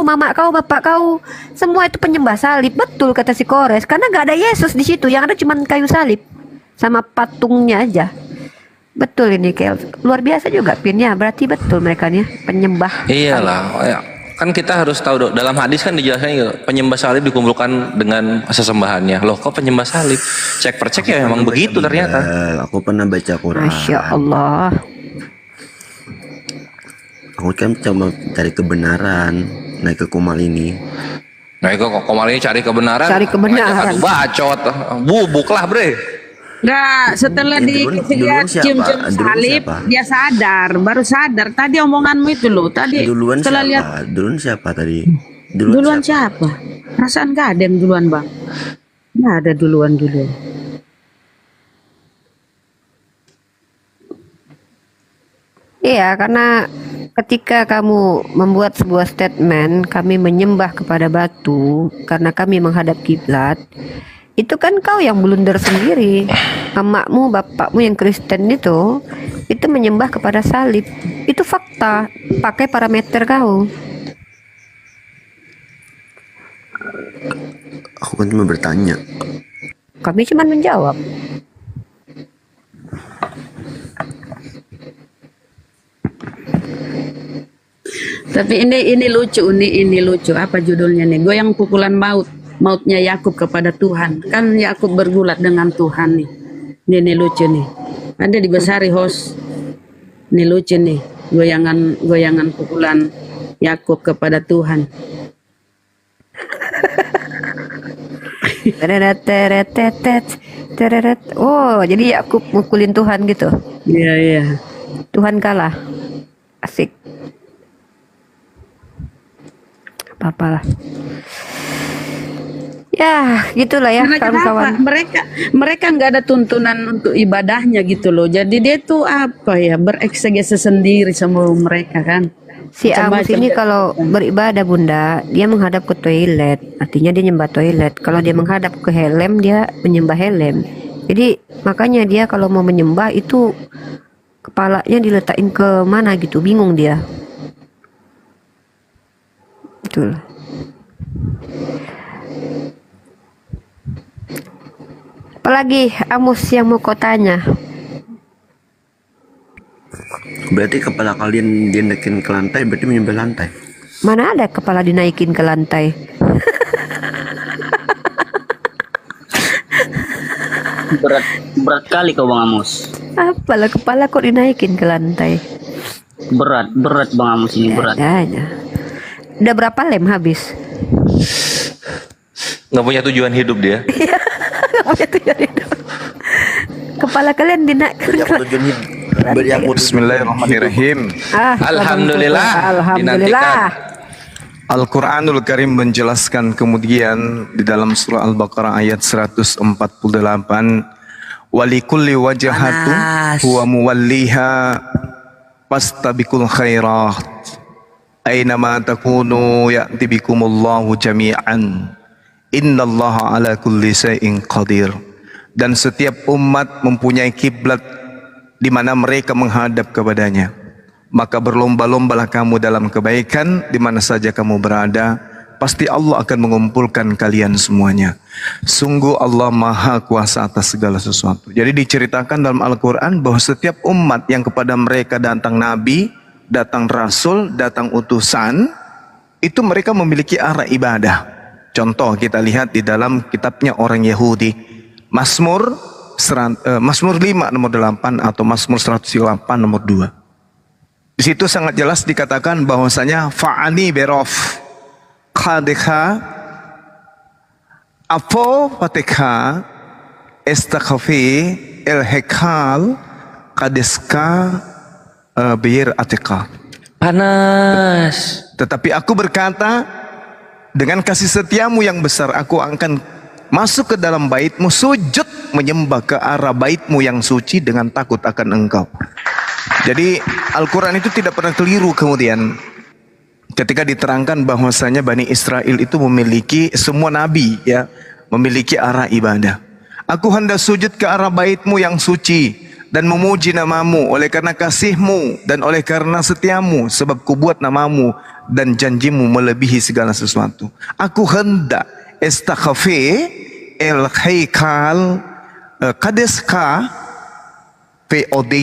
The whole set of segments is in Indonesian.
mama kau, bapak kau, semua itu penyembah salib. Betul kata si Kores, karena nggak ada Yesus di situ, yang ada cuma kayu salib sama patungnya aja. Betul ini Kel, luar biasa juga Pinnya. Berarti betul mereka nih penyembah Iyalah, salib. ya. Kan kita harus tahu dong, dalam hadis kan dijelaskan gitu, penyembah salib dikumpulkan dengan sesembahannya. Loh, kok penyembah salib? Cek percek ya memang begitu ternyata. Aku pernah baca Quran. Masya Allah. Aku kan coba cari kebenaran naik ke Kumal ini. Nah, itu kok Komal ini cari kebenaran. Cari kebenaran. Aduh, bacot, bubuk lah bre. Enggak, setelah Duluan siapa? cium-cium Duluan salib, siapa? dia sadar, baru sadar. Tadi omonganmu itu loh, tadi Duluan setelah siapa? lihat Duluan siapa tadi? duluan siapa? Perasaan gak ada yang duluan, Bang. Nggak ada duluan. Iya, karena ketika kamu membuat sebuah statement, kami menyembah kepada batu karena kami menghadap kiblat, itu kan kau yang blunder sendiri. Emakmu, bapakmu yang Kristen itu menyembah kepada salib. Itu fakta, pakai parameter kau. Aku kan cuma bertanya. Kami cuma menjawab. Tapi ini lucu, ini lucu. Apa judulnya nih? Goyang pukulan mautnya Yakub kepada Tuhan. Kan Yakub bergulat dengan Tuhan nih. Ini lucu nih. Ada di Besari host. Ini lucu nih. Goyangan pukulan Yakub kepada Tuhan. Teret. Oh, jadi Yakub mukulin Tuhan gitu. Iya. Tuhan kalah. Asik. Apa-apalah. Ya, gitulah ya Karena kenapa? kawan-kawan. Mereka nggak ada tuntunan untuk ibadahnya gitu loh. Jadi dia tuh apa ya, bereksegese sendiri sama mereka kan. Si Amos Macam-macam. ini kalau beribadah Bunda, dia menghadap ke toilet, artinya dia nyembah toilet. Kalau dia menghadap ke helm, dia menyembah helm. Jadi makanya dia kalau mau menyembah itu kepalanya diletakin ke mana gitu, bingung dia. Betul. Apalagi Amos yang mau kau tanya? Berarti kepala kalian dinaikin ke lantai, berarti menyembah lantai. Mana ada kepala dinaikin ke lantai? Berat kali kau Bang Amos. Apalah kepala kok dinaikin ke lantai? Berat Bang Amos ini berat. Ya. Udah berapa lem habis? Nggak punya tujuan hidup dia. Kepala kalian dinaikin ke lantai. Bismillahirrahmanirrahim. Alhamdulillah. Alhamdulillah. Al-Quranul Karim menjelaskan kemudian di dalam surah Al-Baqarah ayat 148, walikulli wajhatun huwa muwalliha fastabikul khairat aynama takunu ya'ti bikumullahu jami'an innallaha ala kulli syai'in qadir. Dan setiap umat mempunyai kiblat di mana mereka menghadap kepadanya. Maka berlomba-lombalah kamu dalam kebaikan di mana saja kamu berada. Pasti Allah akan mengumpulkan kalian semuanya. Sungguh Allah Maha Kuasa atas segala sesuatu. Jadi diceritakan dalam Al-Quran bahwa setiap umat yang kepada mereka datang Nabi, datang Rasul, datang utusan, itu mereka memiliki arah ibadah. Contoh kita lihat di dalam kitabnya orang Yahudi. Mazmur 5 nomor 8 atau Mazmur 108 nomor 2. Di situ sangat jelas dikatakan bahwasanya fa'ani berof khadekha apo patekha estakhafi el hekal kadeska bir atika. Panas. Tetapi aku berkata, dengan kasih setiamu yang besar aku akan masuk ke dalam baitmu, sujud menyembah ke arah baitmu yang suci dengan takut akan engkau. Jadi Al-Quran itu tidak pernah keliru kemudian ketika diterangkan bahwasanya Bani Israel itu memiliki, semua nabi ya, memiliki arah ibadah. Aku hendak sujud ke arah baitmu yang suci. dan memuji namamu oleh karena kasihmu dan oleh karena setiamu, sebab kubuat namamu dan janjimu melebihi segala sesuatu. Aku hendak istaghfi el haikal kadeska POD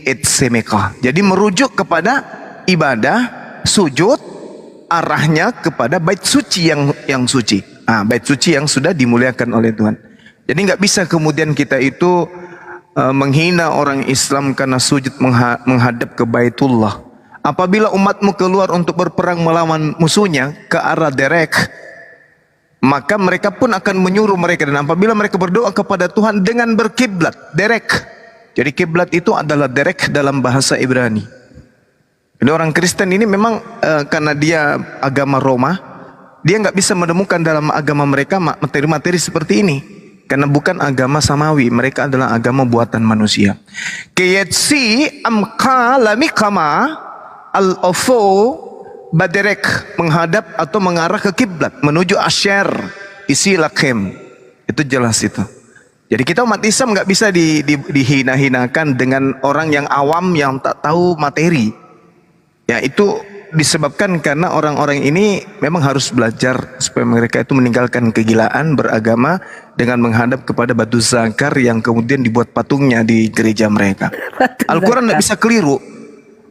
etsemeka. Jadi merujuk kepada ibadah sujud, arahnya kepada bait suci yang suci. Bait suci yang sudah dimuliakan oleh Tuhan. Jadi nggak bisa kemudian kita itu menghina orang Islam karena sujud menghadap ke Baitullah. Apabila umatmu keluar untuk berperang melawan musuhnya ke arah derek, maka mereka pun akan menyuruh mereka, dan apabila mereka berdoa kepada Tuhan dengan berkiblat, derek. Jadi kiblat itu adalah derek dalam bahasa Ibrani. Jadi orang Kristen ini memang karena dia agama Roma, dia nggak bisa menemukan dalam agama mereka materi-materi seperti ini. Karena bukan agama samawi, mereka adalah agama buatan manusia. Kayatsi amka lamikama al-ofo baderek, menghadap atau mengarah ke kiblat, menuju Asher, isi lakem. Itu jelas itu. Jadi kita umat Islam nggak bisa dihina-hinakan dengan orang yang awam yang tak tahu materi. Ya, itu disebabkan karena orang-orang ini memang harus belajar supaya mereka itu meninggalkan kegilaan beragama dengan menghadap kepada batu zakar yang kemudian dibuat patungnya di gereja mereka. Al-Quran nggak bisa keliru.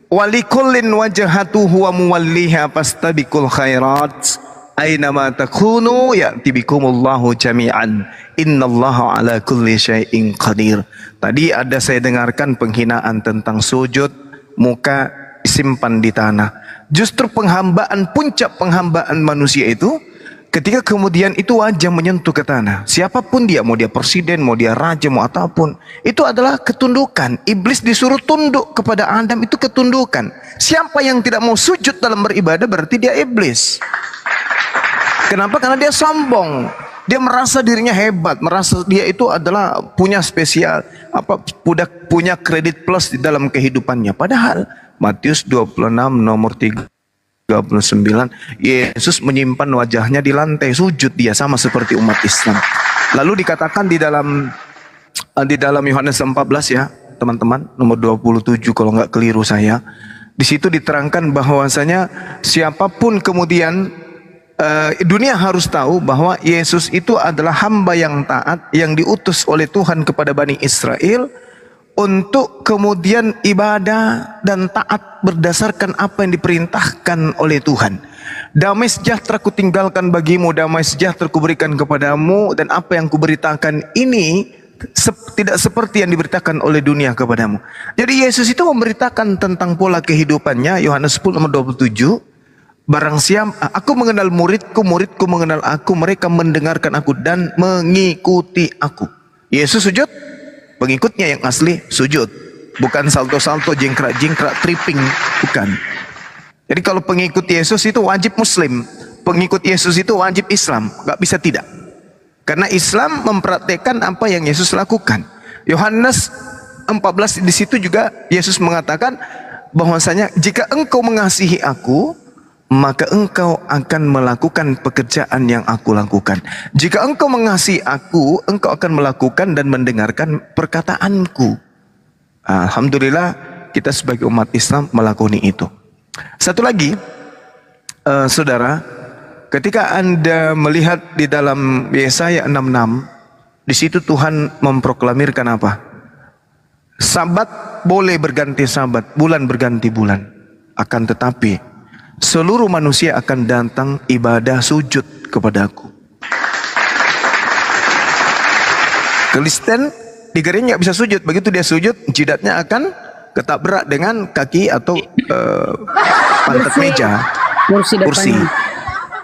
Walikullin wajhatuhu wa muwalliha fastabiqul khairat aynama takunu ya'ti bikumullahu jami'an innallaha ala kulli syai'in qadir. Tadi ada saya dengarkan penghinaan tentang sujud, muka simpan di tanah. Justru penghambaan, puncak penghambaan manusia itu ketika kemudian itu wajah menyentuh ke tanah. Siapapun dia, mau dia presiden, mau dia raja, mau apapun, itu adalah ketundukan. Iblis disuruh tunduk kepada Adam, itu ketundukan. Siapa yang tidak mau sujud dalam beribadah berarti dia iblis. Kenapa? Karena dia sombong. Dia merasa dirinya hebat, merasa dia itu adalah punya spesial, punya kredit plus di dalam kehidupannya. Padahal Matius 26 nomor 39, Yesus menyimpan wajahnya di lantai, sujud dia sama seperti umat Islam. Lalu dikatakan di dalam Yohanes 14 ya, teman-teman, nomor 27 kalau nggak keliru saya. Di situ diterangkan bahwasanya siapapun kemudian dunia harus tahu bahwa Yesus itu adalah hamba yang taat yang diutus oleh Tuhan kepada Bani Israel untuk kemudian ibadah dan taat berdasarkan apa yang diperintahkan oleh Tuhan. Damai sejahtera kutinggalkan bagimu, damai sejahtera kuberikan kepadamu, dan apa yang kuberitakan ini tidak seperti yang diberitakan oleh dunia kepadamu. Jadi Yesus itu memberitakan tentang pola kehidupannya. Yohanes 10 nomor 27. Barang siapa aku mengenal muridku, muridku mengenal aku, mereka mendengarkan aku dan mengikuti aku. Yesus sujud, pengikutnya yang asli sujud, bukan salto-salto, jingkrak-jingkrak, tripping, bukan. Jadi kalau pengikut Yesus itu wajib Muslim, pengikut Yesus itu wajib Islam, nggak bisa tidak. Karena Islam mempraktekkan apa yang Yesus lakukan. Yohanes 14 di situ juga Yesus mengatakan bahwasanya jika engkau mengasihi aku, maka engkau akan melakukan pekerjaan yang aku lakukan. Jika engkau mengasihi aku, engkau akan melakukan dan mendengarkan perkataanku. Alhamdulillah kita sebagai umat Islam melakoni itu. Satu lagi, saudara, ketika Anda melihat di dalam Yesaya 66, di situ Tuhan memproklamirkan apa? Sabat boleh berganti sabat, bulan berganti bulan. Akan tetapi seluruh manusia akan datang ibadah sujud kepadaku. Kristen di gereja nggak bisa sujud. Begitu dia sujud, jidatnya akan ketabrak dengan kaki atau pantat meja, kursi.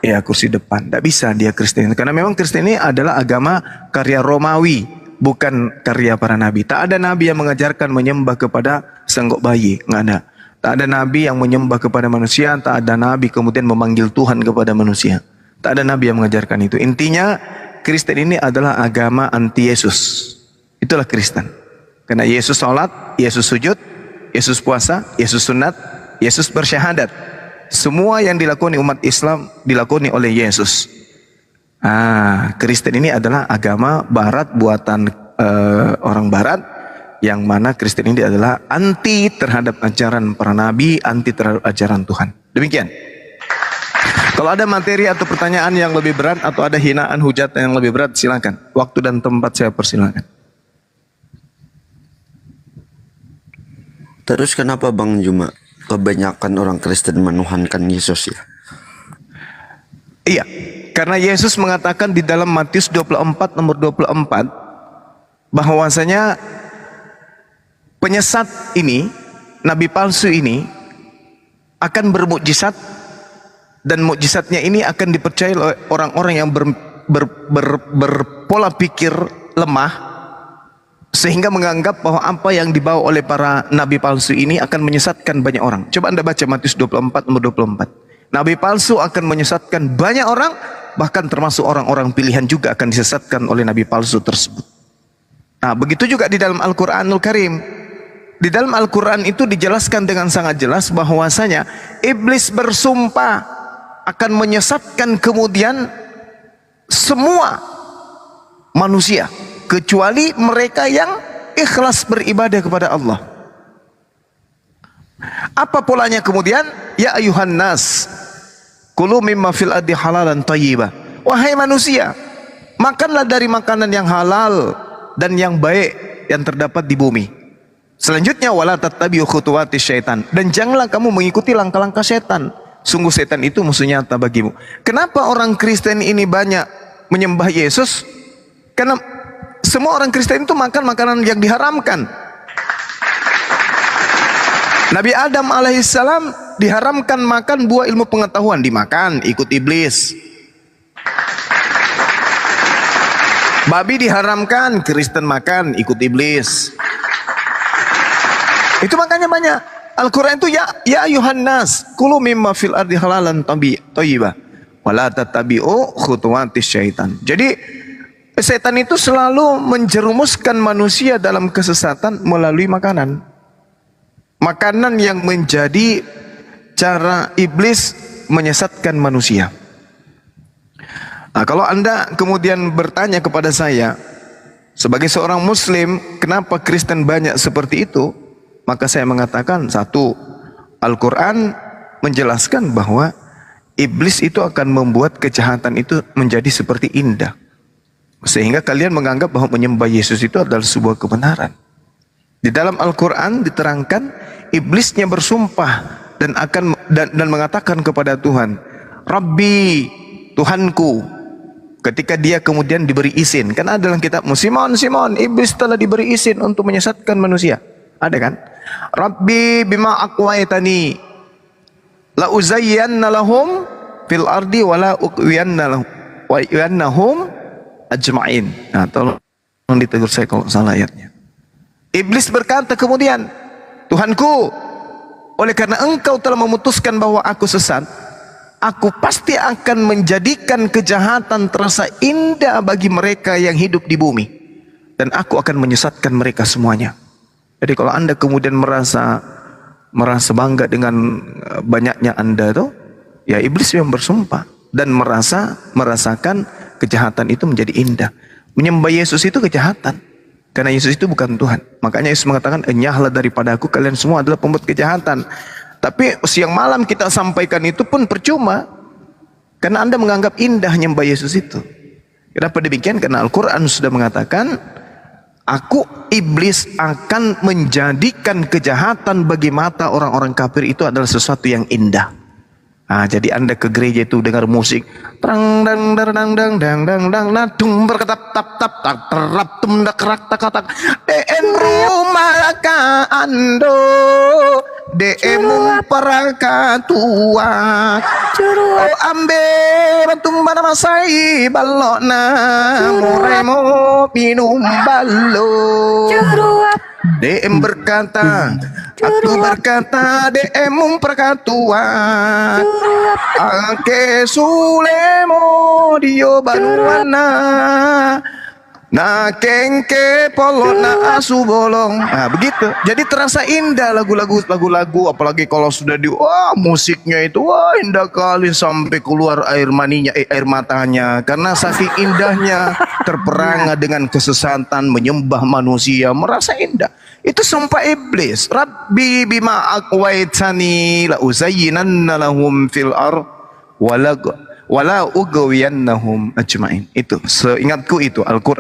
Ya, kursi depan. Tidak bisa dia Kristen. Karena memang Kristen ini adalah agama karya Romawi, bukan karya para nabi. Tak ada nabi yang mengajarkan menyembah kepada senggok bayi. Nggak ada. Tak ada nabi yang menyembah kepada manusia, tak ada nabi kemudian memanggil Tuhan kepada manusia. Tak ada nabi yang mengajarkan itu. Intinya Kristen ini adalah agama anti Yesus. Itulah Kristen. Karena Yesus sholat, Yesus sujud, Yesus puasa, Yesus sunat, Yesus bersyahadat. Semua yang dilakoni umat Islam dilakoni oleh Yesus. Kristen ini adalah agama barat, buatan orang barat, yang mana Kristen ini adalah anti terhadap ajaran para nabi, anti terhadap ajaran Tuhan. Demikian. Kalau ada materi atau pertanyaan yang lebih berat atau ada hinaan hujatan yang lebih berat, silakan. Waktu dan tempat saya persilakan. Terus kenapa Bang Juma kebanyakan orang Kristen menuhankan Yesus ya? Iya, karena Yesus mengatakan di dalam Matius 24 nomor 24 bahwasanya penyesat ini, nabi palsu ini akan bermukjizat dan mukjizatnya ini akan dipercaya oleh orang-orang yang berpola pikir lemah sehingga menganggap bahwa apa yang dibawa oleh para nabi palsu ini akan menyesatkan banyak orang. Coba Anda baca Matius 24 nomor 24. Nabi palsu akan menyesatkan banyak orang, bahkan termasuk orang-orang pilihan juga akan disesatkan oleh nabi palsu tersebut. Nah, begitu juga di dalam Al-Qur'anul Karim. Di dalam Al-Quran itu dijelaskan dengan sangat jelas bahwasanya iblis bersumpah akan menyesatkan kemudian semua manusia kecuali mereka yang ikhlas beribadah kepada Allah. Apa polanya kemudian? Ya ayuhan nas, kulu mimma fil ardi halalan thayyibah. Wahai manusia, makanlah dari makanan yang halal dan yang baik yang terdapat di bumi. Selanjutnya wala tattabi'u khutuwatis syaitan, dan janganlah kamu mengikuti langkah-langkah setan. Sungguh setan itu musuh nyata bagimu. Kenapa orang Kristen ini banyak menyembah Yesus? Karena semua orang Kristen itu makan makanan yang diharamkan. Nabi Adam alaihissalam diharamkan makan buah ilmu pengetahuan, dimakan, ikut iblis. Babi diharamkan, Kristen makan, ikut iblis. Itu makanya banyak. Al-Quran itu ya ayuhan nas, kulu mimma fil ardi halalan thayyibah wala tattabi'u khutuwatis syaitan. Jadi setan itu selalu menjerumuskan manusia dalam kesesatan melalui makanan. Makanan yang menjadi cara iblis menyesatkan manusia. Nah, kalau Anda kemudian bertanya kepada saya sebagai seorang muslim, kenapa Kristen banyak seperti itu? Maka saya mengatakan, satu, Al-Quran menjelaskan bahwa iblis itu akan membuat kejahatan itu menjadi seperti indah. Sehingga kalian menganggap bahwa menyembah Yesus itu adalah sebuah kebenaran. Di dalam Al-Quran diterangkan, iblisnya bersumpah dan mengatakan kepada Tuhan, Rabbi, Tuhanku. Ketika dia kemudian diberi izin, kan ada dalam kitabmu, Simon, iblis telah diberi izin untuk menyesatkan manusia. Ada kan? Rabbi bima aqwaitani la uzayyanna lahum fil ardi wa la uqwiyannahum ajma'in. Nah, tolong ditegur saya kalau salah ayatnya. Iblis berkata kemudian, Tuhanku, oleh karena engkau telah memutuskan bahwa aku sesat, aku pasti akan menjadikan kejahatan terasa indah bagi mereka yang hidup di bumi, dan aku akan menyesatkan mereka semuanya. Jadi kalau Anda kemudian merasa bangga dengan banyaknya Anda tuh, ya iblis yang bersumpah dan merasakan kejahatan itu menjadi indah. Menyembah Yesus itu kejahatan, karena Yesus itu bukan Tuhan. Makanya Yesus mengatakan, enyahlah daripada aku, kalian semua adalah pembuat kejahatan. Tapi siang malam kita sampaikan itu pun percuma, karena Anda menganggap indah menyembah Yesus itu. Kenapa demikian? Karena Al-Quran sudah mengatakan, aku iblis akan menjadikan kejahatan bagi mata orang-orang kafir itu adalah sesuatu yang indah. Nah, jadi Anda ke gereja itu dengar musik, terang dang dang dang dang dang dang dang nadung berketap tap tap tak terap tum dak rak tak tak en rumah ka ando peraka tua oh ambe bantum bana masai balona moremo minum ballo DM berkata, aku berkata DM perkatua, ake sulemo dio banuana, Na kengke polok na asu bolong. Nah begitu. Jadi terasa indah lagu-lagu apalagi kalau sudah musiknya itu indah kali sampai keluar air maninya air matanya karena saking indahnya terperangah dengan kesesatan menyembah manusia merasa indah. Itu sumpah iblis. Rabbi bima aqwaitani la uzayyinanna lahum fil ard wala ugwiyannahum ajmain. Itu seingatku itu Al-Qur'an